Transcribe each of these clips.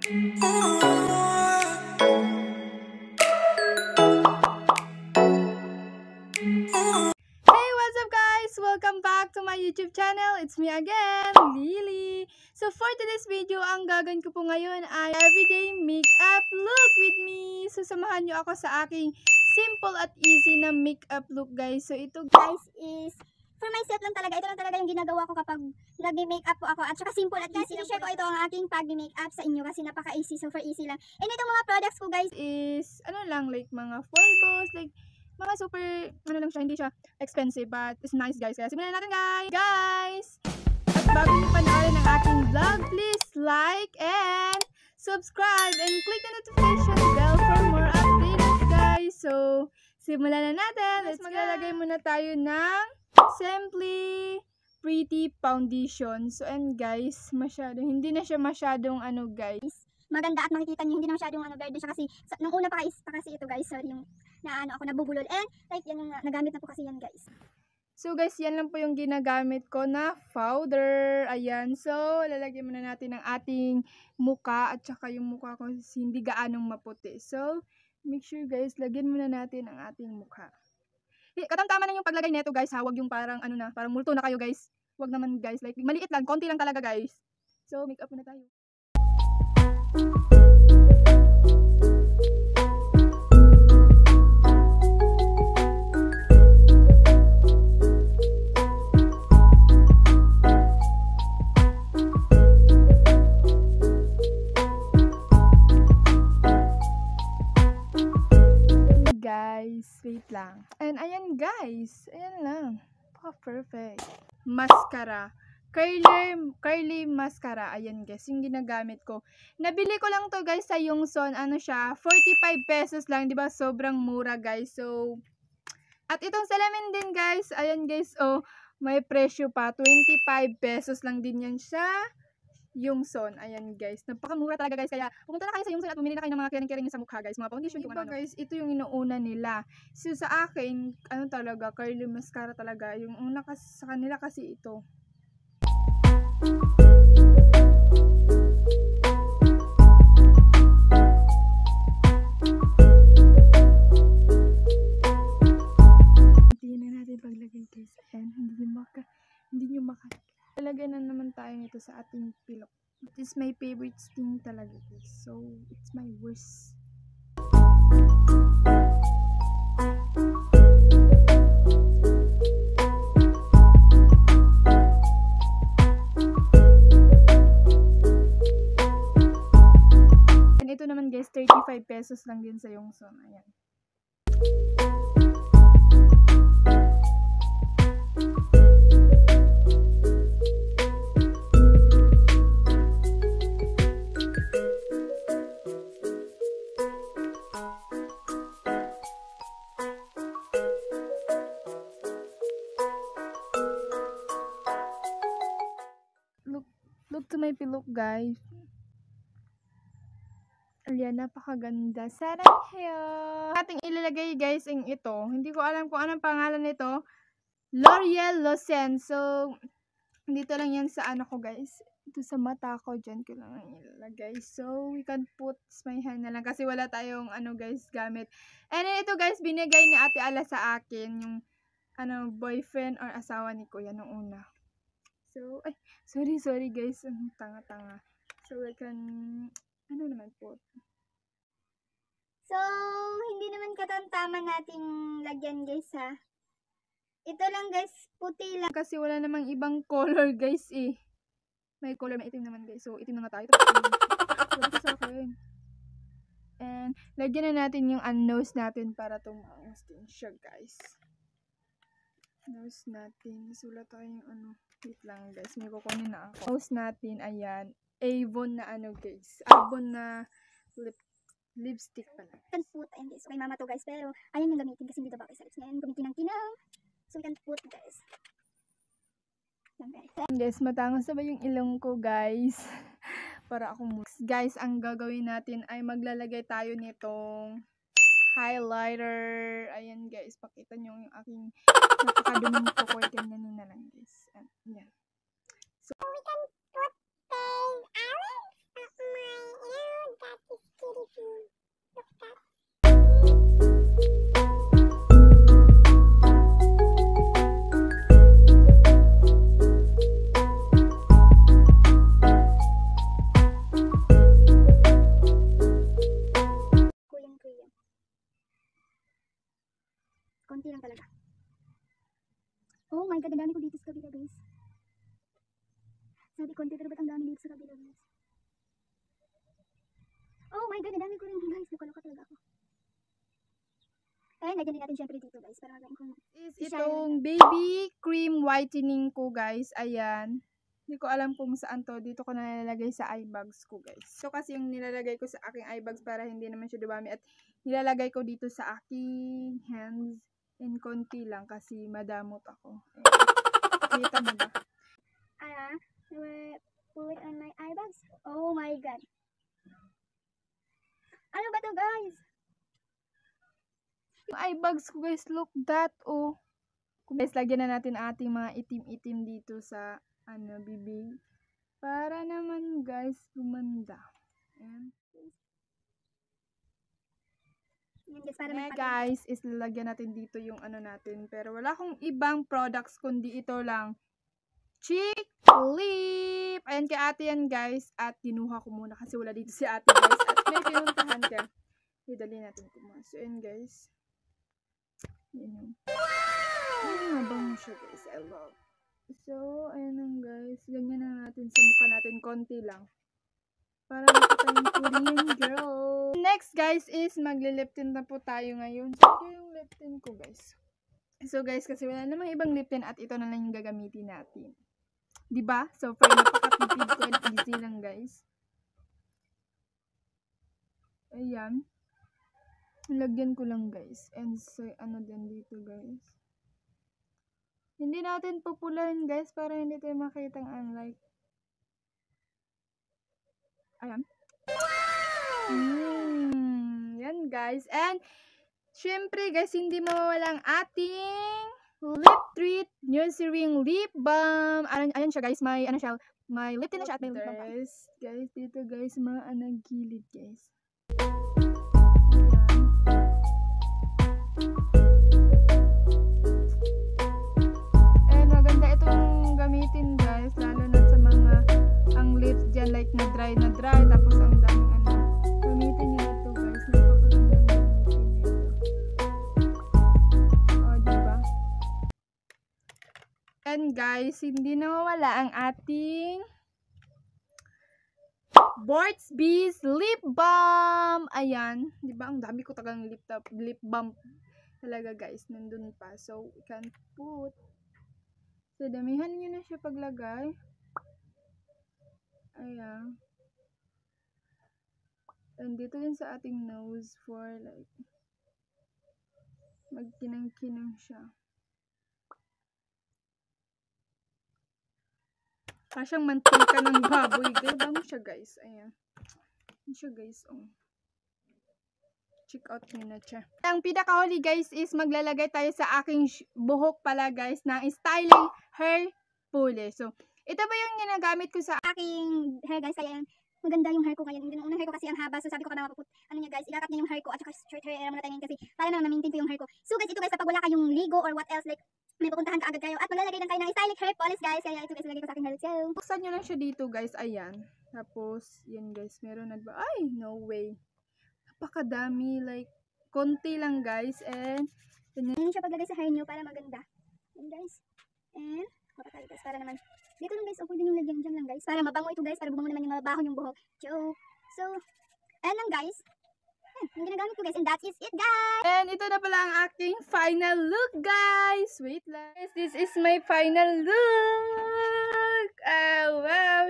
What's up guys? Welcome back to my YouTube channel. It's me again, Lily. So for today's video, ang gagawin ko po ngayon ay everyday makeup look with me. So samahan nyo ako sa aking simple at easy na makeup look guys. So ito guys is for myself lang talaga. Ito lang talaga yung ginagawa ko kapag nag-makeup po ako. At saka simple at easy. I-share ko ito ang aking pag-makeup sa inyo kasi napaka-easy. Super easy lang. And itong mga products ko guys is ano lang, like mga photos, like mga super, ano lang siya, hindi siya expensive, but it's nice guys. Kaya simulan natin guys! At bago niyo panoorin ang aking vlog, please like and subscribe and click the notification bell for more updates guys. So, simulan na natin. Let's maglalagay muna tayo ng Simply Pretty Foundation. So, and guys, hindi na siya masyadong ano guys. Maganda at makikita niyo, hindi na masyadong verde siya kasi nung una pa kasi ito guys, sorry yung ako nabubulol and like yan yung nagamit na po kasi yan guys. So guys, yan lang po yung ginagamit ko na powder. Ayan, so lalagyan muna natin ang ating muka at saka yung muka ko hindi gaanong maputi. So make sure guys, lagyan muna natin ang ating muka. Katamtama na yung paglagay nito guys ha, wag yung parang parang multo na kayo guys. Wag naman guys, like maliit lang, konti lang talaga guys. So make up muna tayo. Guys, wait lang. And ayan guys, ayan lang. Perfect. Mascara. Curly mascara. Ayan guys, yung ginagamit ko. Nabili ko lang to guys sa Yongson. Ano siya? 45 pesos lang, 'di ba? Sobrang mura guys. So at itong salamin din guys. Ayan guys, oh, may presyo pa. 25 pesos lang din yan sa Yongson. Ayan guys, napakamura talaga guys. Kaya pumunta na kayo sa Yongson at bumili na kayo ng mga kering-kering sa mukha guys. Mga foundation yung guys, ito yung inuuna nila. So sa akin, ano talaga, curly mascara talaga. Yung una kasi sa kanila kasi ito. Hindi na natin paglagay guys. Ayan, hindi nyo maka. Talagyan na naman tayo nito sa ating pilok. It is my favorite thing talaga guys. So, it's my worst. And ito naman guys, 35 pesos lang din sa Yongson. Ayan. Look to my pillow guys. Ayan, napakaganda. Saranghayo! Ating ilalagay guys yung ito. Hindi ko alam kung anong pangalan nito. L'Oreal Locen. So, dito lang yan sa ano ko guys. Ito sa mata ko. Diyan ko lang ilalagay. So, we can put my hand na lang. Kasi wala tayong ano guys gamit. And then ito guys, binigay ni Ate Ala sa akin. Yung boyfriend or asawa ni Kuya nung una. So, ay, sorry guys. Tanga-tanga. So, we can, naman po. So, hindi naman katamtaman nating lagyan guys ha. Ito lang guys, puti lang. Kasi wala namang ibang color guys eh. May color, may itim naman guys. So, itim na nga tayo. Ito sa akin. And, lagyan na natin yung nose natin para tumaas din siya guys. Nose natin. Sulat tayo yung wait lang guys, may kukunin na ako. Nose natin, ayan. Avon na guys. Avon na lipstick pala. Can put, ayan guys. Okay, mama to guys. Pero, ayun yung gamitin kasi dito ba sa lips ngayon. Gamitin ng tinang. So, we can put guys. Guys, matangos na ba yung ilong ko guys? Para akong guys, ang gagawin natin ay maglalagay tayo nitong highlighter. Ayan guys, pakita nyo yung aking napakaduming ko ko. Ganyan na lang guys. Ayan. So, we can put things out of my ear. konti pero ba't ang dami dito sa kabila guys? Oh my god, ang dami ko rin guys. Luka-luka talaga ako. Ayun, lagyan din natin syempre dito guys. Para magaling kong Itong baby cream whitening ko guys. Ayan. Hindi ko alam kung saan to. Dito ko na nilalagay sa eye bags ko guys. So kasi yung nilalagay ko sa aking eye bags para hindi naman siya dumami. At nilalagay ko dito sa aking hands. And konti lang kasi madamot ako. Kita mo ba? put it on my eye bags. Oh my god. Ano ba to guys? Yung eye bags ko guys, look that, oh. Guys, lagyan na natin ating mga itim-itim dito sa, bibig. Para naman guys, gumanda. Ayan. Guys, is lalagyan natin dito yung natin. Pero wala akong ibang products, kundi ito lang. Cheek lip! Ayan kay ate yan guys. At kinuha ko muna kasi wala dito si ate guys. At may pinuntahan ka. Idali natin kumuha. So ayan guys. Yan yung. Mabango siya guys. I love. So ayan lang guys. Ganyan na natin sa mukha natin. Konti lang. Para makita yung Korean girl. Next guys is magle-lip tint na po tayo ngayon. So ito yung lip tint ko guys. So guys, kasi wala namang ibang lip tint at ito na lang yung gagamitin natin. Diba? So far, napaka-tipid ko and easy lang guys. Ayan. Lagyan ko lang guys. And so, din dito guys. Hindi natin pupulahin guys para hindi tayo makita ang unlike. Ayan. Yan guys. And, syempre guys, hindi mawawala ang ating lip treat, Eucerin lip balm. Ayan siya guys, may may lip tint na siya at may lip balm. Guys, dito guys, gilid guys. And maganda itong gamitin guys, lalo na sa mga ang lips dyan like na dry tapos ang daming gamitin nyo ito guys. Napakagandang gamitin nito. Diba? And guys, hindi nawawala ang ating Burt's Bees lip balm. Ayan, 'di ba? Ang dami ko tagang lip balm talaga guys, nandun pa. So, we can put. So, damihan niyo na siya paglagay. Ayan. And dito din sa ating nose for like magkinang-kinang siya. Kasyang mantika ng baboy. Ganda mo siya guys. Ayan. Ayan siya guys. Oh. Check out nyo na siya. Ang pinakahuli guys is maglalagay tayo sa aking buhok pala guys ng styling hair polish. So, ito ba yung ginagamit ko sa aking hair guys? Kaya maganda yung hair ko ngayon. Yung unang hair ko kasi ang haba. So sabi ko ka mapaput. Ano niya guys, ikakap niya yung hair ko at saka short hair muna tayo kasi para naman na-maintain ko yung hair ko. So guys, ito guys kapag wala kayong ligo or what else like may pupuntahan ka agad kayo at maglalagay lang kayo ng styling hair polish guys. Kaya ito guys, ilagay ko sa aking hair. So, buksan nyo lang siya dito guys. Ayan. Tapos, yan guys. Meron na ba? Ay, no way. Napakadami. Like, konti lang guys. And, yan siya paglagay sa hair nyo para maganda. Yan guys. And, makakali guys. Para naman. Dito lang guys. O, pwede nyo lagyan dyan lang guys. Para mabango ito guys. Para bumango naman yung mabaho yung buhok. Joke. So, ayan lang guys. Yung ginagamit ko guys, and that is it guys. And ito na pala ang aking final look guys. Wait lang. This is my final look. Oh wow,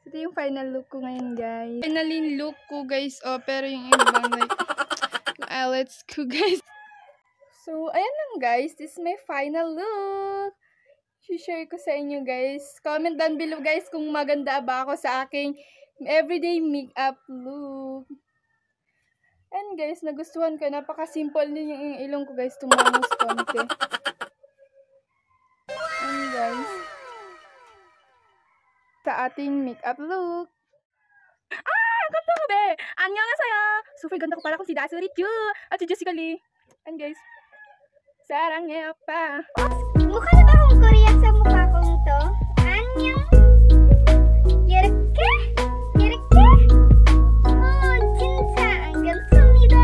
ito yung final look ko ngayon guys. Finally look ko guys. Oh, pero yung ibang like yung eyelids ko guys. So, ayan lang guys. This is my final look. I-share ko sa inyo guys. Comment down below guys kung maganda ba ako sa aking everyday makeup look. And guys, nagustuhan ko. Napaka-simple din yung ilong ko guys. Tumangos konti. And guys, sa ating makeup look. Ganda ko be! Annyeonghaseyo! Super ganda ko para kung si Dasuri Chu at si Jessica Lee. And guys, sarangnya pa. Mukha na ba akong Korean sa mukha kong to? Annyeong! Yorke? Yorke? Oh, 진짜 안경습니다.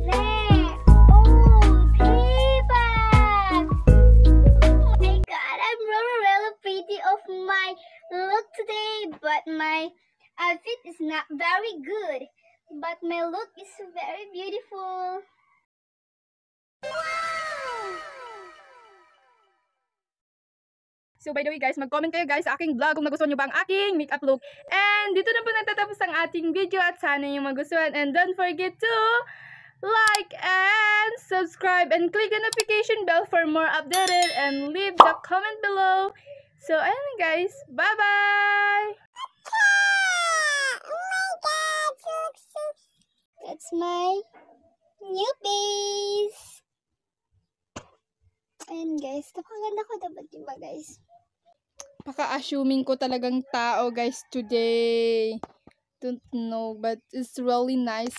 네. Oh, 대박. Oh my god, I'm really, really pretty of look today, but my outfit is not very good. But my look is very beautiful. So by the way guys, mag-comment kayo guys sa aking vlog kung nagustuhan nyo ba ang aking makeup look. And dito na po natatapos ang ating video at sana yung magustuhan. And don't forget to like and subscribe and click the notification bell for more updated and leave the comment below. So ayun guys, bye-bye! Oh my god, that's my new base. Ayan guys, napakaganda ko dapat diba guys? Paka-assuming ko talagang tao guys today. Don't know, but it's really nice.